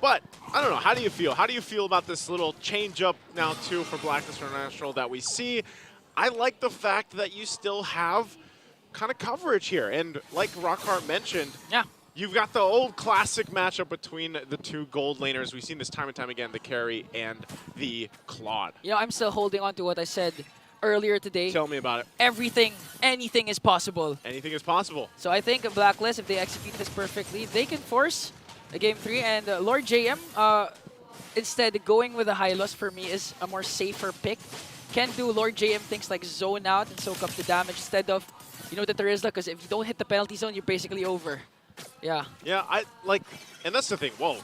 But, I don't know, how do you feel? How do you feel about this little change-up now, too, for Blacklist International that we see? I like the fact that you still have kind of coverage here. And like Rockhart mentioned, Yeah. you've got the old classic matchup between the two gold laners. We've seen this time and time again, the carry and the Claude. You know, I'm still holding on to what I said earlier today. Tell me about it. Anything is possible. Anything is possible. So I think Blacklist, if they execute this perfectly, they can force a Game 3. And Lord JM, instead going with a Hylos for me is a more safer pick. Can do Lord JM things like zone out and soak up the damage instead of, you know, the Terizla, because if you don't hit the penalty zone, you're basically over. Yeah. Yeah, and that's the thing. Whoa,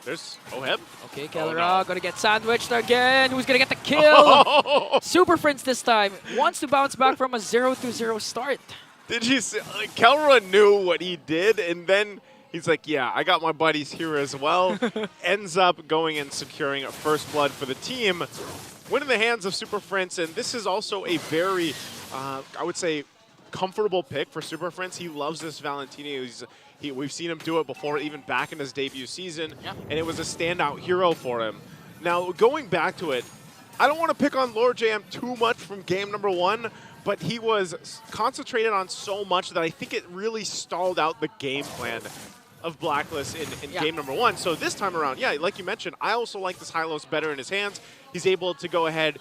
there's Oheb. Okay, Kellera no. gonna get sandwiched again. Who's gonna get the kill? Super Friends this time wants to bounce back from a 0-0 start. Did you see? Kellera knew what he did, and then he's like, yeah, I got my buddies here as well. Ends up going and securing a first blood for the team. Win in the hands of Super Friends, and this is also a very, I would say, comfortable pick for Super Friends. He loves this Valentini. We've seen him do it before, even back in his debut season, and it was a standout hero for him. Now, going back to it, I don't want to pick on Lord JM too much from game number 1, but he was concentrated on so much that I think it really stalled out the game plan of Blacklist in game number 1. So this time around, yeah, like you mentioned, I also like this Hylos better in his hands. He's able to go ahead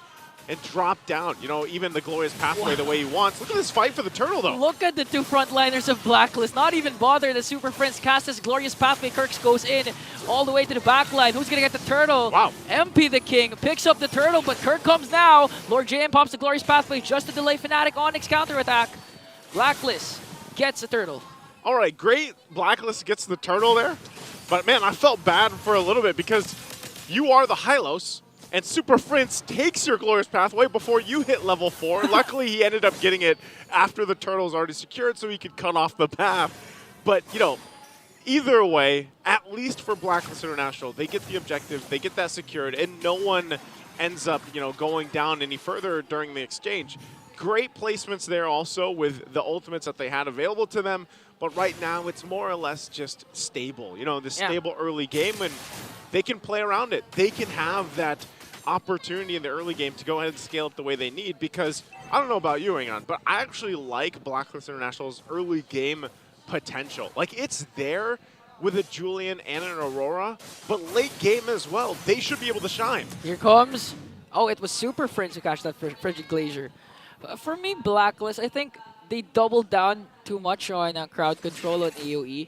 and drop down, you know, even the glorious pathway the way he wants. Look at this fight for the turtle, though. Look at the two frontliners of Blacklist. Not even bother. The Super Friends cast this glorious pathway. Kirks goes in all the way to the back line. Who's going to get the turtle? Wow. MP the King picks up the turtle, but Kirk comes now. Lord JM pops the glorious pathway just to delay Fnatic. Onyx counterattack. Blacklist gets the turtle. All right, great. Blacklist gets the turtle there. But, man, I felt bad for a little bit because you are the Hylos, and Super Friends takes your glorious pathway before you hit level 4. Luckily, he ended up getting it after the turtle's already secured so he could cut off the path. But, you know, either way, at least for Blacklist International, they get the objective, they get that secured, and no one ends up, you know, going down any further during the exchange. Great placements there also with the ultimates that they had available to them. But right now, it's more or less just stable. You know, the stable early game, and they can play around it. They can have that opportunity in the early game to go ahead and scale up the way they need, because I don't know about you, Ingon, but I actually like Blacklist International's early game potential. Like, it's there with a Julian and an Aurora, but late game as well, they should be able to shine. Here comes. Oh, it was Super Friends who catch that Frigid Glacier. For me, Blacklist, I think they doubled down too much on crowd control on AoE,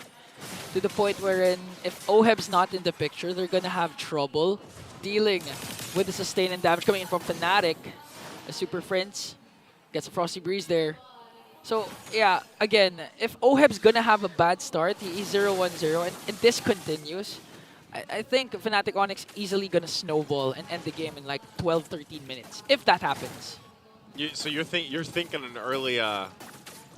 to the point wherein if Oheb's not in the picture, they're going to have trouble dealing with the sustain and damage coming in from Fnatic. The Super Friends gets a Frosty Breeze there. So, yeah, again, if Oheb's going to have a bad start, he's 0-1-0, and this continues, I think Fnatic Onyx easily going to snowball and end the game in like 12-13 minutes, if that happens. So you're thinking an early, what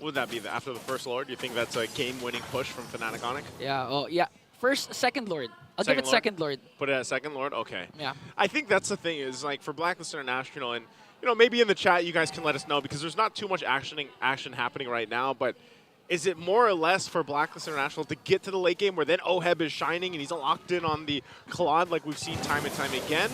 would that be, after the first Lord? Do you think that's a game-winning push from Fnatic Onic? Yeah, oh yeah. Second Lord. I'll give it second Lord. Put it at second Lord? Okay. Yeah. I think that's the thing is, like, for Blacklist International, and, you know, maybe in the chat you guys can let us know, because there's not too much action happening right now, but is it more or less for Blacklist International to get to the late game where then Oheb is shining and he's locked in on the Claude like we've seen time and time again?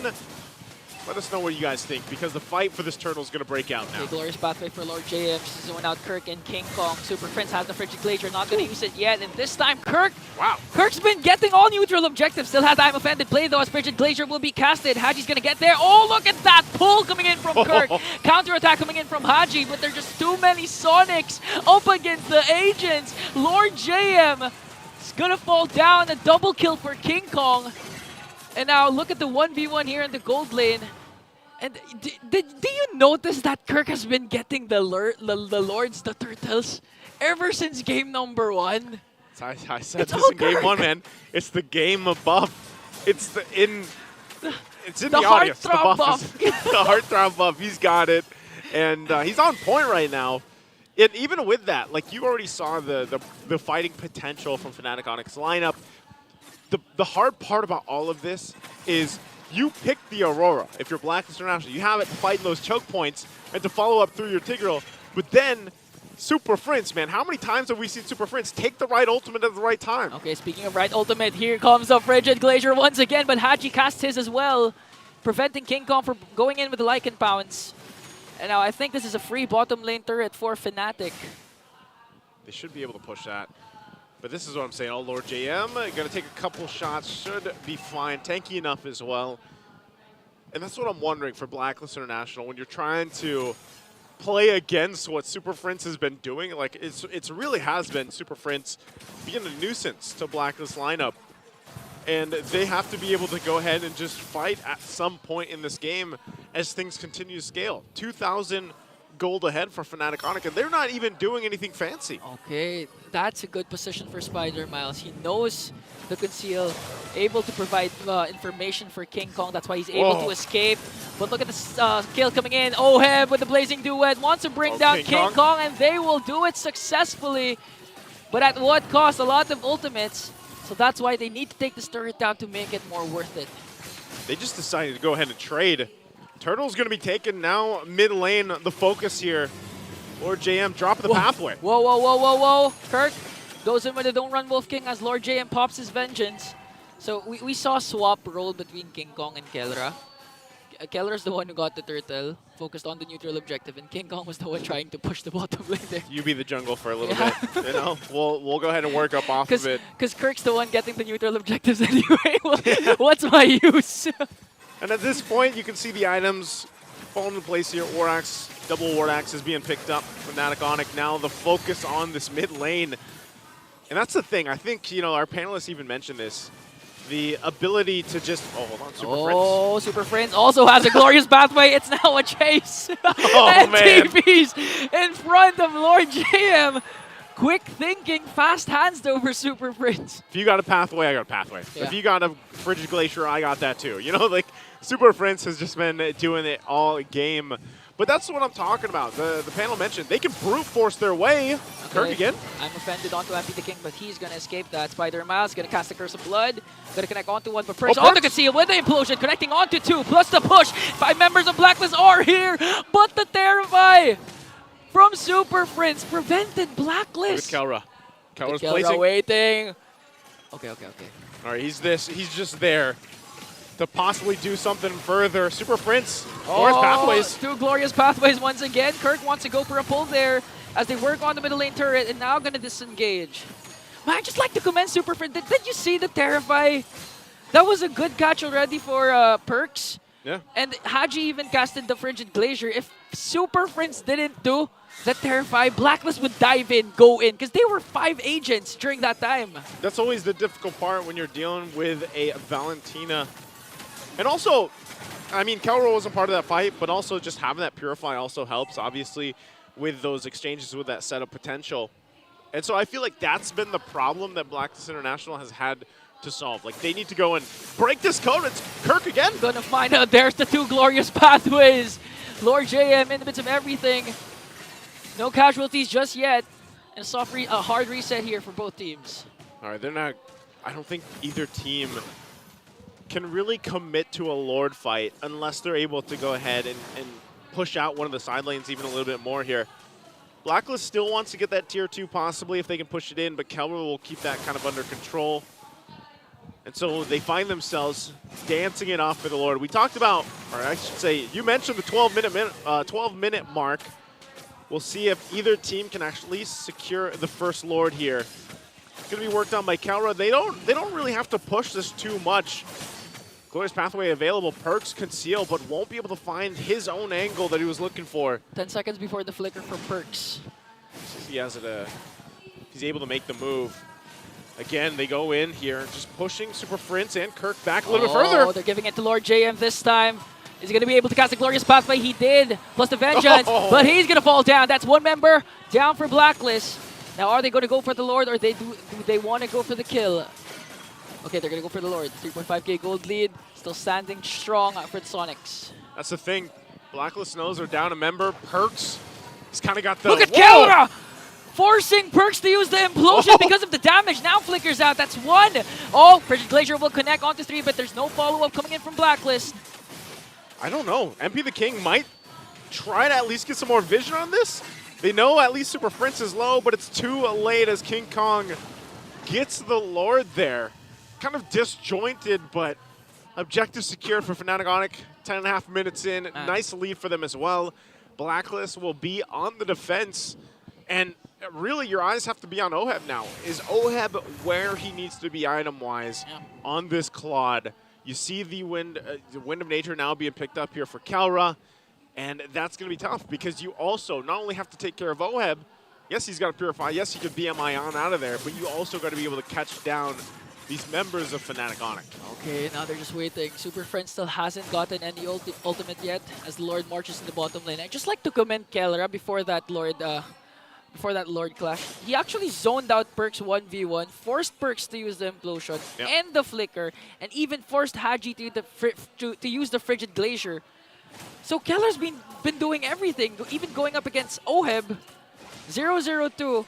Let us know what you guys think, because the fight for this turtle is going to break out now. Okay, glorious pathway for Lord JM. Zone out Kirk and King Kong. Super Friends has the Frigid Glacier, not going to use it yet. And this time, Kirk. Wow. Kirk's been getting all neutral objectives. Still has I'm Offended play, though, as Frigid Glacier will be casted. Haji's going to get there. Oh, look at that pull coming in from Kirk. Counterattack coming in from Haji, but there's just too many Sonics up against the agents. Lord JM is going to fall down. A double kill for King Kong. And now look at the 1v1 here in the gold lane. And do you notice that Kirk has been getting the Lords, the Turtles, ever since game number 1? I said this in game 1, man. It's the game above. It's in the audience. The buff. The heartthrob buff. He's got it. And he's on point right now. And even with that, like, you already saw the fighting potential from Fnatic Onyx lineup. The hard part about all of this is you pick the Aurora if you're Blacklist International. You have it fighting those choke points and to follow up through your Tigreal. But then Super Prince, man. How many times have we seen Super Prince take the right ultimate at the right time? Okay, speaking of right ultimate, here comes a Frigid Glacier once again, but Haji casts his as well, preventing King Kong from going in with the Lycan Pounce. And now I think this is a free bottom lane turret for Fnatic. They should be able to push that. But this is what I'm saying. Oh, Lord JM, going to take a couple shots. Should be fine. Tanky enough as well. And that's what I'm wondering for Blacklist International. When you're trying to play against what Super Prince has been doing, like it's really has been Super Prince being a nuisance to Blacklist lineup. And they have to be able to go ahead and just fight at some point in this game as things continue to scale. 2,000 gold ahead for Fnatic Onic, and they're not even doing anything fancy. Okay, that's a good position for Spider Miles. He knows the conceal, able to provide information for King Kong. That's why he's able to escape. But look at the kill coming in. Oheb with the Blazing Duet wants to bring down King Kong, and they will do it successfully. But at what cost? A lot of ultimates. So that's why they need to take this turret down to make it more worth it. They just decided to go ahead and trade. Turtle's going to be taken now mid lane, the focus here. Lord JM dropping the pathway. Whoa, whoa, whoa, whoa, whoa. Kirk goes in with the Don't Run Wolf King as Lord JM pops his vengeance. So we saw a swap roll between King Kong and Kelra. Kelra's the one who got the turtle, focused on the neutral objective, and King Kong was the one trying to push the bottom lane there. You be the jungle for a little bit, you know? We'll go ahead and work up off of it. Because Kirk's the one getting the neutral objectives anyway. What's my use? And at this point, you can see the items fall into place here. Orax, double Ward Axe is being picked up from Fnatic Onic. Now the focus on this mid lane. And that's the thing. I think, you know, our panelists even mentioned this. The ability to just, hold on, Super Prince. Oh, Super Prince also has a glorious pathway. It's now a chase. Oh, and man. TP's in front of Lord JM. Quick thinking, fast hands over Super Prince. If you got a pathway, I got a pathway. Yeah. If you got a Frigid Glacier, I got that too. You know, like, Super Prince has just been doing it all game. But that's what I'm talking about. The panel mentioned they can brute force their way. Okay. Kirk again. I'm offended onto Mpl the King, but he's going to escape that. Spider Miles going to cast the Curse of Blood. Going to connect onto one, but Prince on the conceal with the implosion, connecting onto two, plus the push. 5 members of Blacklist are here, but the Terrify from Super Prince prevented Blacklist. Look at Kelra. Kelra's Kelra placing. waiting. Okay. All right, he's just there to possibly do something further. Super Prince, glorious pathways. 2 glorious pathways once again. Kirk wants to go for a pull there as they work on the middle lane turret and now going to disengage. Man, I just like to commend Super Prince. Did you see the Terrify? That was a good catch already for Perks. Yeah. And Haji even casted the Frigid Glacier. If Super Prince didn't do the Terrify, Blacklist would dive in, go in, because they were 5 agents during that time. That's always the difficult part when you're dealing with a Valentina. And also, I mean, Kelra wasn't part of that fight, but also just having that Purify also helps, obviously, with those exchanges with that setup potential. And so I feel like that's been the problem that Blacklist International has had to solve. Like, they need to go and break this code. It's Kirk again. Gonna find out. There's the 2 glorious pathways. Lord JM in the midst of everything. No casualties just yet. And a hard reset here for both teams. All right, they're not... I don't think either team can really commit to a Lord fight unless they're able to go ahead and push out one of the side lanes even a little bit more here. Blacklist still wants to get that tier 2 possibly if they can push it in, but Kelra will keep that kind of under control. And so they find themselves dancing it off for the Lord. We talked about, or I should say, you mentioned the 12-minute mark. We'll see if either team can actually secure the first Lord here. It's going to be worked on by Kelra. They don't really have to push this too much. Glorious pathway available. Perks conceal, but won't be able to find his own angle that he was looking for. 10 seconds before the flicker for Perks. He has it. He's able to make the move. Again, they go in here, just pushing Super Prince and Kirk back a little bit further. Oh, they're giving it to Lord JM this time. Is he going to be able to cast a glorious pathway? He did, plus the vengeance, but he's going to fall down. That's 1 member down for Blacklist. Now, are they going to go for the Lord, or do they want to go for the kill? Okay, they're going to go for the Lord. 3.5k gold lead, still standing strong for the Sonics. That's the thing. Blacklist knows they're down a member. Perks, he's kind of got the... Look at Kelra! Forcing Perks to use the implosion because of the damage. Now flickers out. That's 1. Oh, Frigid Glacier will connect onto 3, but there's no follow-up coming in from Blacklist. I don't know. Mpl the King might try to at least get some more vision on this. They know at least Super Prince is low, but it's too late as King Kong gets the Lord there. Kind of disjointed, but objective secured for Fnatic Onic. 10.5 minutes in. Nice lead for them as well. Blacklist will be on the defense. And really, your eyes have to be on Oheb now. Is Oheb where he needs to be item-wise on this Claude? You see the Wind of Nature now being picked up here for Kalra. And that's going to be tough because you also not only have to take care of Oheb. Yes, he's got to Purify. Yes, he could BMI on out of there. But you also got to be able to catch down these members of Fnatic Onic. Okay, now they're just waiting. Super Friend still hasn't gotten any ultimate yet as the Lord marches in the bottom lane. I'd just like to commend Kelra before that Lord clash. He actually zoned out Perks 1v1, forced Perks to use the Implosion and the Flicker, and even forced Haji to use the Frigid Glacier. So Keller's been doing everything, even going up against Oheb, 0-0-2.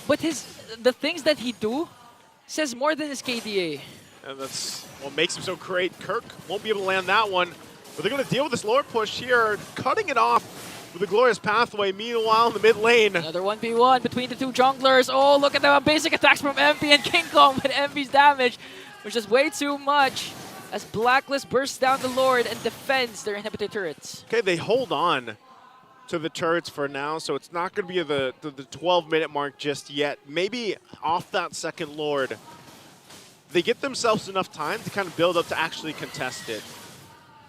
But the things that he do says more than his KDA. And that's what makes him so great. Kirk won't be able to land that one, but they're going to deal with this Lord push here, cutting it off with a glorious pathway. Meanwhile, in the mid lane, another 1v1 between the two junglers. Oh, look at the basic attacks from MP and King Kong, but MP's damage was just way too much as Blacklist bursts down the Lord and defends their inhibitor turrets. Okay, they hold on to the turrets for now, so it's not going to be the 12-minute mark just yet. Maybe off that second Lord, they get themselves enough time to kind of build up to actually contest it.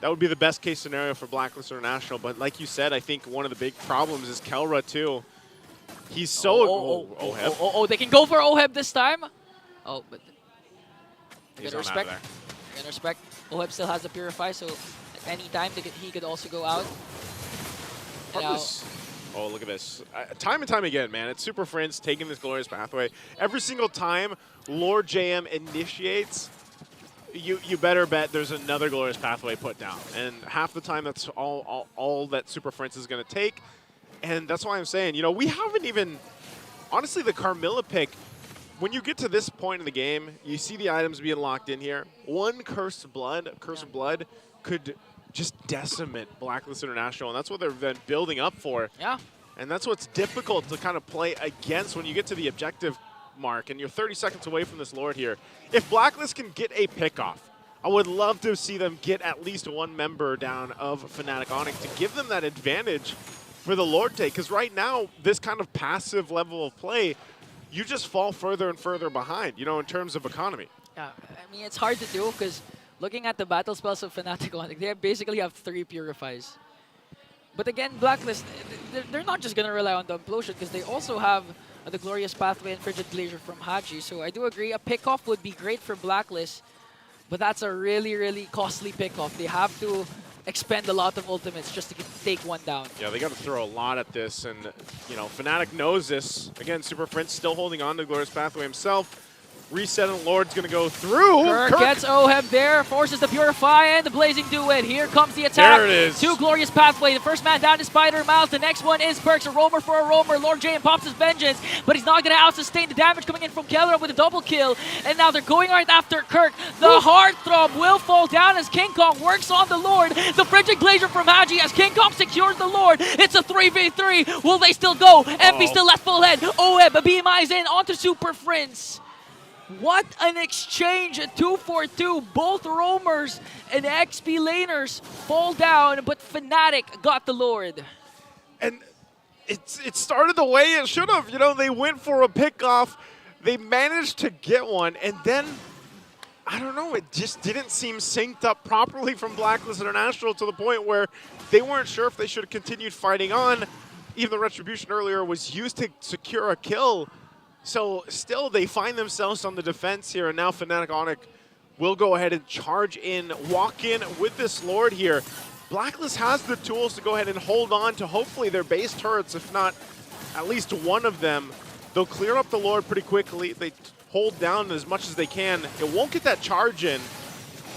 That would be the best case scenario for Blacklist International, but like you said, I think one of the big problems is Kelra too. He's so... Oh, they can go for Oheb this time? Oh, but... He's on out of there. In respect, Oheb still has the Purify, so at any time he could also go out. Oh, look at this. Time and time again, man. It's Super Friends taking this glorious pathway. Every single time Lord JM initiates, you better bet there's another glorious pathway put down. And half the time, that's all that Super Friends is going to take. And that's why I'm saying, you know, we haven't even... Honestly, the Carmilla pick, when you get to this point in the game, you see the items being locked in here. One Curse of Blood could just decimate Blacklist International, and that's what they've been building up for. Yeah. And that's what's difficult to kind of play against when you get to the objective mark, and you're 30 seconds away from this Lord here. If Blacklist can get a pick-off, I would love to see them get at least one member down of Fnatic Onic to give them that advantage for the Lord take, because right now, this kind of passive level of play, you just fall further and further behind, you know, in terms of economy. Yeah, I mean, it's hard to do because looking at the battle spells of Fnatic Onic, they basically have 3 Purifies. But again, Blacklist, they're not just going to rely on the Implosion because they also have the Glorious Pathway and Frigid Glacier from Haji. So I do agree, a pick-off would be great for Blacklist, but that's a really, really costly pick-off. They have to expend a lot of ultimates just to take one down. Yeah, they got to throw a lot at this, and you know, Fnatic knows this. Again, Super Prince still holding on to Glorious Pathway himself. Reset and Lord's gonna go through. Kirk gets Oheb there, forces the Purify and the Blazing Duet. Here comes the attack. There it is. To Glorious Pathway. The first man down is Spider Miles. The next one is Perks. A roamer for a roamer. Lord J pops his vengeance, but he's not gonna out-sustain the damage coming in from Kelra with a double kill. And now they're going right after Kirk. The Heartthrob will fall down as King Kong works on the Lord. The Frigid Glacier from Haji as King Kong secures the Lord. It's a 3v3. Will they still go? MP still left full head. Oheb, a BMI is in onto Super Prince. What an exchange, 2-for-2. Both roamers and XP laners fall down, but Fnatic got the Lord. And it started the way it should have. You know, they went for a pickoff. They managed to get one, and then, I don't know, it just didn't seem synced up properly from Blacklist International to the point where they weren't sure if they should have continued fighting on. Even the Retribution earlier was used to secure a kill. So still, they find themselves on the defense here, and now Fnatic Onic will go ahead and charge in, walk in with this Lord here. Blacklist has the tools to go ahead and hold on to hopefully their base turrets, if not at least one of them. They'll clear up the Lord pretty quickly. They hold down as much as they can. It won't get that charge in.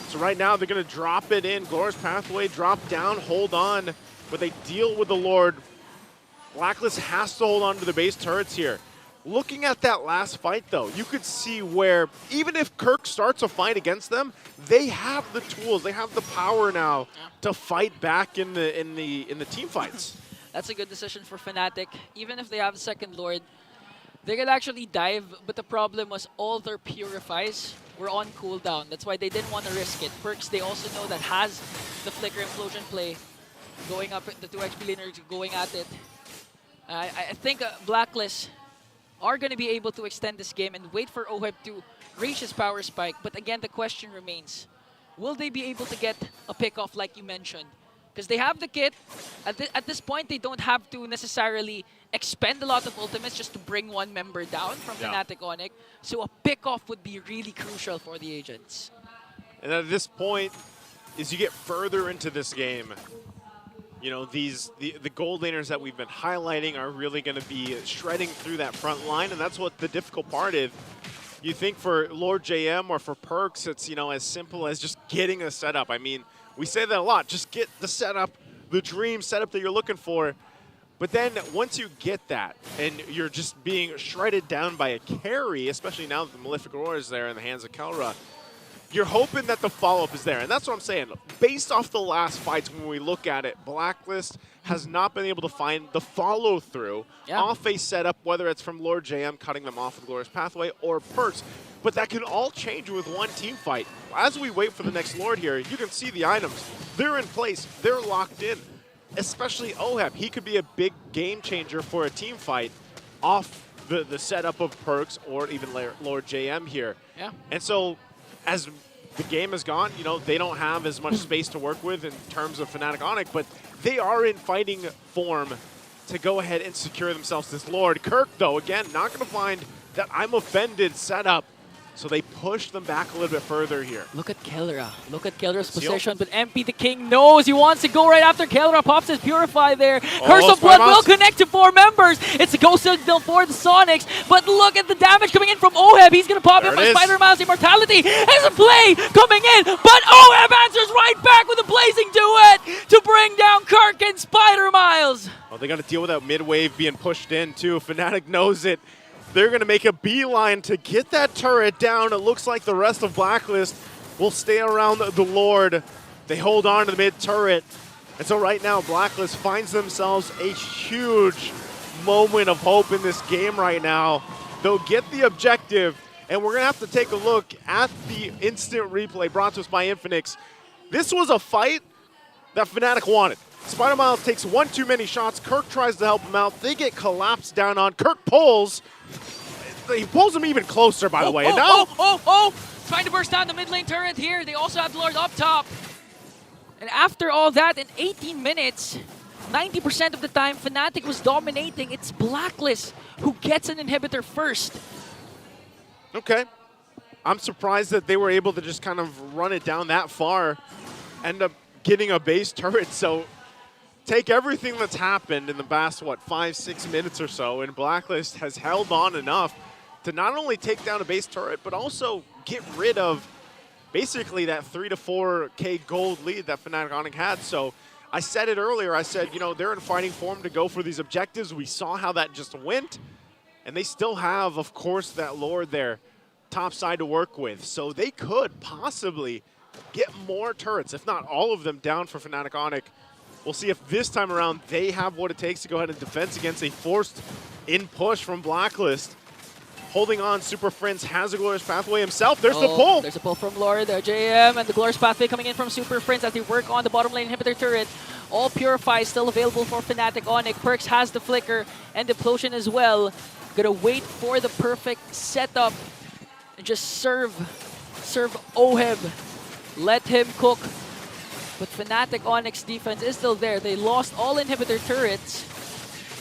So right now, they're going to drop it in. Glorious Pathway, drop down, hold on, but they deal with the Lord. Blacklist has to hold on to the base turrets here. Looking at that last fight, though, you could see where even if Kirk starts a fight against them, they have the tools, they have the power now to fight back in the team fights. That's a good decision for Fnatic. Even if they have second Lord, they could actually dive, but the problem was all their purifies were on cooldown. That's why they didn't want to risk it. Perks, they also know that has the Flicker Implosion play. Going up, the 2 XP laners going at it. I think Blacklist are going to be able to extend this game and wait for Oheb to reach his power spike. But again, the question remains, will they be able to get a pick-off like you mentioned? Because they have the kit. At this point, they don't have to necessarily expend a lot of ultimates just to bring one member down from Fnatic Onic. So a pick-off would be really crucial for the agents. And at this point, as you get further into this game, you know, the gold laners that we've been highlighting are really going to be shredding through that front line, and that's what the difficult part is. You think for Lord JM or for Perks, it's, you know, as simple as just getting a setup. I mean, we say that a lot. Just get the setup, the dream setup that you're looking for. But then once you get that and you're just being shredded down by a carry, especially now that the Malefic Aurora is there in the hands of Kelra, you're hoping that the follow-up is there. And that's what I'm saying. Based off the last fights, when we look at it, Blacklist has not been able to find the follow-through off a setup, whether it's from Lord JM cutting them off with Glorious Pathway or Perks. But that can all change with one team fight. As we wait for the next Lord here, you can see the items. They're in place. They're locked in. Especially Oheb. He could be a big game changer for a team fight off the setup of Perks or even Lord JM here. Yeah. And so as the game has gone, you know, they don't have as much space to work with in terms of Fnatic Onic, but they are in fighting form to go ahead and secure themselves this Lord. Kirk, though, again, not going to find that I'm offended setup, so they push them back a little bit further here. Look at Kelra. Look at Kelra's position, but MP the King knows he wants to go right after Kelra. Pops his Purify there. Curse of Blood will connect to 4 members. It's a ghost signal for the Sonics, but look at the damage coming in from Oheb. He's going to pop in for Spider Miles Immortality. There's a play coming in, but Oheb answers right back with a Blazing Duet to bring down Kirk and Spider Miles. Well, they got to deal with that mid-wave being pushed in, too. Fnatic knows it. They're going to make a beeline to get that turret down. It looks like the rest of Blacklist will stay around the Lord. They hold on to the mid-turret. And so right now, Blacklist finds themselves a huge moment of hope in this game right now. They'll get the objective, and we're going to have to take a look at the instant replay brought to us by Infinix. This was a fight that Fnatic wanted. Spider Miles takes one too many shots. Kirk tries to help him out. They get collapsed down on. Kirk pulls. He pulls him even closer, by the way. And now Trying to burst down the mid lane turret here. They also have the Lord up top. And after all that, in 18 minutes, 90% of the time, Fnatic was dominating. It's Blacklist who gets an inhibitor first. Okay. I'm surprised that they were able to just kind of run it down that far. End up getting a base turret. So take everything that's happened in the past, what, 5-6 minutes or so, and Blacklist has held on enough to not only take down a base turret, but also get rid of basically that 3 to 4K gold lead that Fnatic Onic had. So I said it earlier, I said, you know, they're in fighting form to go for these objectives. We saw how that just went, and they still have, of course, that Lord there top side to work with. So they could possibly get more turrets, if not all of them, down for Fnatic Onic. We'll see if this time around they have what it takes to go ahead and defense against a forced in push from Blacklist. Holding on, Super Friends has a Glorious Pathway himself. There's the pull. There's a pull from Lord, JM, and the Glorious Pathway coming in from Super Friends as they work on the bottom lane inhibitor turret. All Purify still available for Fnatic Onic. Perks has the Flicker and the Implosion as well. Gonna wait for the perfect setup and just serve Oheb. Let him cook. But Fnatic Onic's defense is still there. They lost all inhibitor turrets.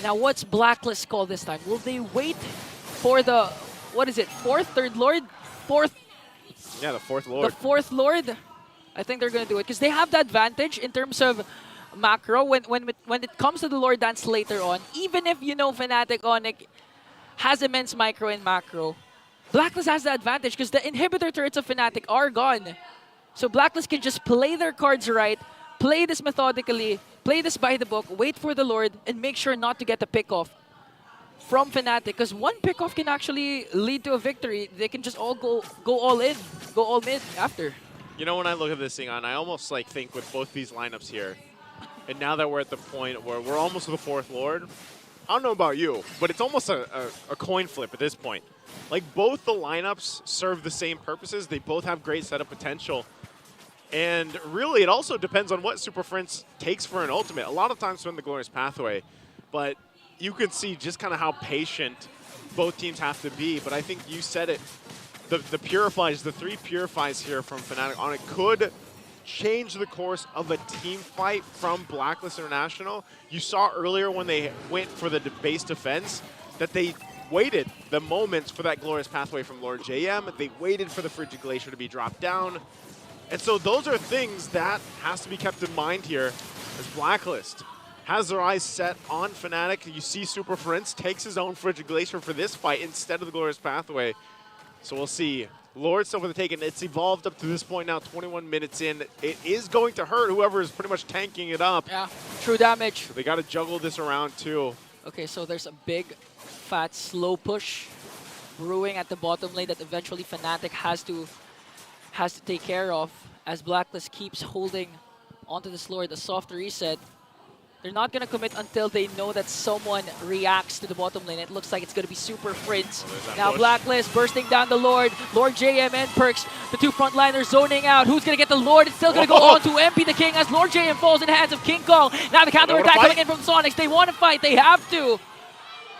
Now what's Blacklist call this time? Will they wait for the, what is it, third Lord? Yeah, the fourth Lord. The fourth Lord? I think they're going to do it because they have the advantage in terms of macro when it comes to the Lord Dance later on. Even if, you know, Fnatic Onic has immense micro and macro, Blacklist has the advantage because the inhibitor turrets of Fnatic are gone. So Blacklist can just play their cards right, play this methodically, play this by the book, wait for the Lord, and make sure not to get a pick-off from Fnatic. Because one pick-off can actually lead to a victory. They can just all go all in, go all mid after. You know, when I look at this thing on, I almost like think with both these lineups here, And now that we're at the point where we're almost to the 4th Lord, I don't know about you, but it's almost a coin flip at this point. Like, both the lineups serve the same purposes. They both have great setup potential. And really, it also depends on what Super Prince takes for an ultimate. A lot of times from the Glorious Pathway, but you can see just kind of how patient both teams have to be. But I think you said it. The Purifies, the 3 Purifies here from Fnatic Onic could change the course of a team fight from Blacklist International. You saw earlier when they went for the base defense that they waited the moments for that Glorious Pathway from Lord JM. They waited for the Frigid Glacier to be dropped down. And so those are things that has to be kept in mind here as Blacklist has their eyes set on Fnatic. You see Super Prince takes his own Frigid Glacier for this fight instead of the Glorious Pathway. So we'll see. Lord still for the taking. It's evolved up to this point now, 21 minutes in. It is going to hurt whoever is pretty much tanking it up. Yeah, true damage. So they got to juggle this around too. Okay, so there's a big, fat, slow push brewing at the bottom lane that eventually Fnatic has to take care of as Blacklist keeps holding onto this Lord, the soft reset. They're not going to commit until they know that someone reacts to the bottom lane. It looks like it's going to be Super Prince. Now push. Blacklist bursting down the Lord. Lord JM and Perks, the 2 frontliners zoning out. Who's going to get the Lord? It's still going to go on to MP the King as Lord JM falls in the hands of King Kong. Now the counter attack coming in from Sonics. They want to fight. They have to.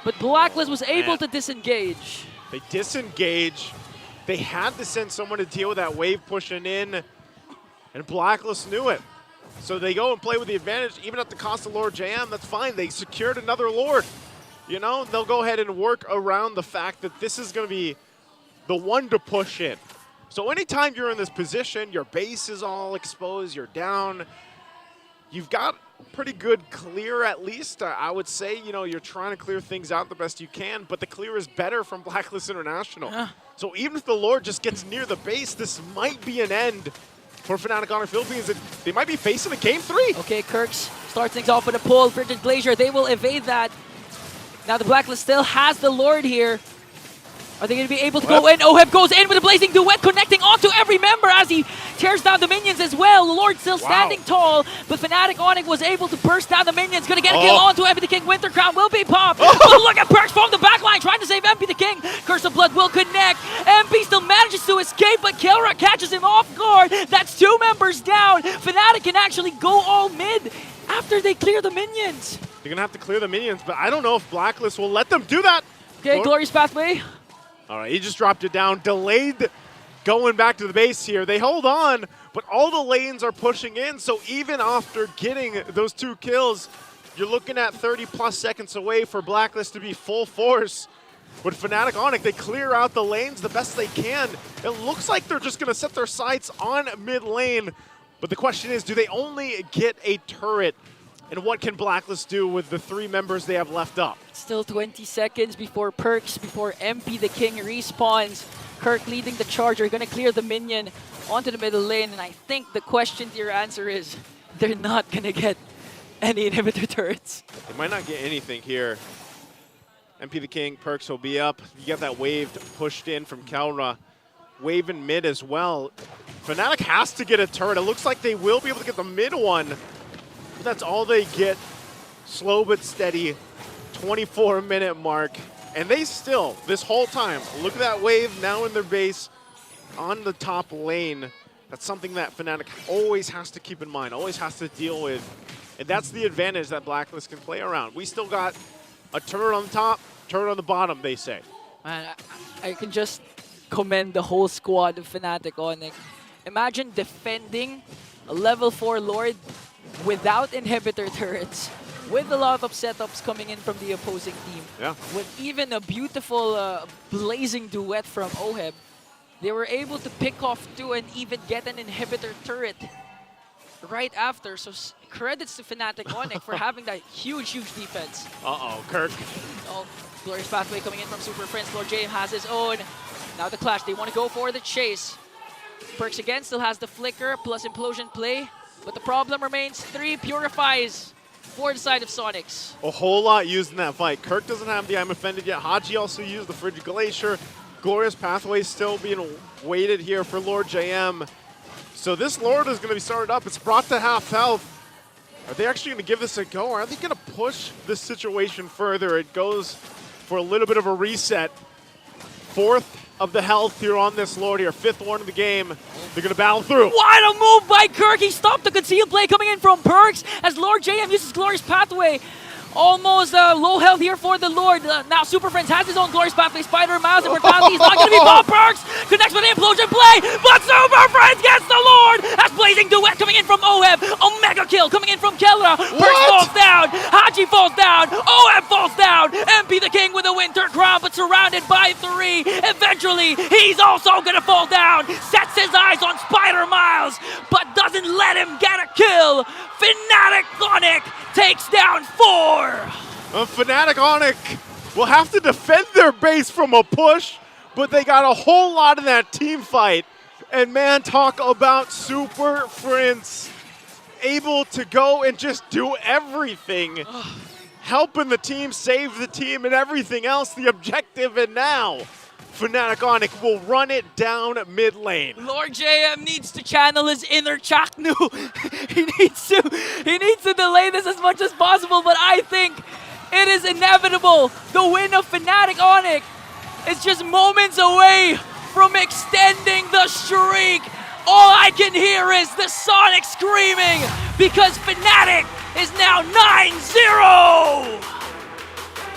But Blacklist was able to disengage. They disengage. They had to send someone to deal with that wave pushing in. And Blacklist knew it. So they go and play with the advantage, even at the cost of Lord JM. That's fine. They secured another Lord. You know, they'll go ahead and work around the fact that this is going to be the one to push in. So anytime you're in this position, your base is all exposed, you're down, you've got pretty good clear at least. I would say, you know, you're trying to clear things out the best you can, but the clear is better from Blacklist International. So even if the Lord just gets near the base, this might be an end for Fnatic Honor Philippines. They might be facing a Game 3. Okay, Kirks starts things off with a pull. Frigid Glacier, they will evade that. Now the Blacklist still has the Lord here. Are they going to be able to go in? Oheb goes in with a Blazing Duet, connecting onto every member as he tears down the minions as well. The Lord still standing tall, but Fnatic Onic was able to burst down the minions. Going to get a kill onto MP the King. Winter Crown will be popped. Oh, look at Perks from the backline trying to save MP the King. Curse of Blood will connect. MP still manages to escape, but Kilra catches him off guard. That's 2 members down. Fnatic can actually go all mid after they clear the minions. They're going to have to clear the minions, but I don't know if Blacklist will let them do that. Okay, Glorious Pathway. All right, he just dropped it down, delayed going back to the base here. They hold on, but all the lanes are pushing in, so even after getting those 2 kills, you're looking at 30+ seconds away for Blacklist to be full force. With Fnatic Onic, they clear out the lanes the best they can. It looks like they're just going to set their sights on mid lane, but the question is, do they only get a turret? And what can Blacklist do with the 3 members they have left up? Still 20 seconds before Perks, before MP the King respawns. Kirk leading the charge. Are going to clear the minion onto the middle lane. And I think the question to your answer is, they're not going to get any inhibitor turrets. They might not get anything here. MP the King, Perks will be up. You get that wave pushed in from Kelra. Wave in mid as well. Fnatic has to get a turret. It looks like they will be able to get the mid one. That's all they get. Slow but steady, 24-minute mark. And they still, this whole time, look at that wave now in their base on the top lane. That's something that Fnatic always has to keep in mind, always has to deal with. And that's the advantage that Blacklist can play around. We still got a turret on the top, turret on the bottom, they say. Man, I can just commend the whole squad of Fnatic Onic. Imagine defending a level 4 Lord without inhibitor turrets, with a lot of setups coming in from the opposing team, with even a beautiful blazing duet from Oheb, they were able to pick off 2 and even get an inhibitor turret right after. So credits to Fnatic Onic for having that huge defense. Uh-oh, Kirk. Oh, Glorious Pathway coming in from Super Prince. Lord James has his own. Now the clash, they want to go for the chase. Perks again still has the flicker plus implosion play. But the problem remains 3 purifies for the side of Sonics. A whole lot used in that fight. Kirk doesn't have the I'm offended yet. Haji also used the Frigid Glacier. Glorious Pathway still being waited here for Lord JM. So this Lord is going to be started up. It's brought to half health. Are they actually going to give this a go, or are they going to push this situation further? It goes for a little bit of a reset. 4th of the health here on this Lord here. 5th one of the game. They're going to battle through. What a move by Kirk! He stopped the concealed play coming in from Perks as Lord JM uses Glorious Pathway. Almost low health here for the Lord. Now Super Friends has his own Glorious Pathway. Spider Miles and Mortality. He's not going to be Bob Perks. Connects with the Implosion play, but Super Friends gets the Lord. As Blazing Duet coming in from Oheb. Omega kill coming in from Kelra. Perks falls down. Haji falls down. Oheb falls down. MP the King with a Winter Crown, but surrounded by 3. Eventually, he's also going to fall down. Sets his eyes on Spider Miles, but doesn't let him get a kill. Fnatic Onic takes down 4. Fnatic Onic will have to defend their base from a push, but they got a whole lot in that team fight. And man, talk about Super Friends able to go and just do everything. Helping the team, save the team, and everything else, the objective, and now Fnatic Onic will run it down mid lane. Lord JM needs to channel his inner Chaknu. he needs to delay this as much as possible, but I think it is inevitable. The win of Fnatic Onic is just moments away from extending the streak. All I can hear is the Sonic screaming because Fnatic is now 9-0.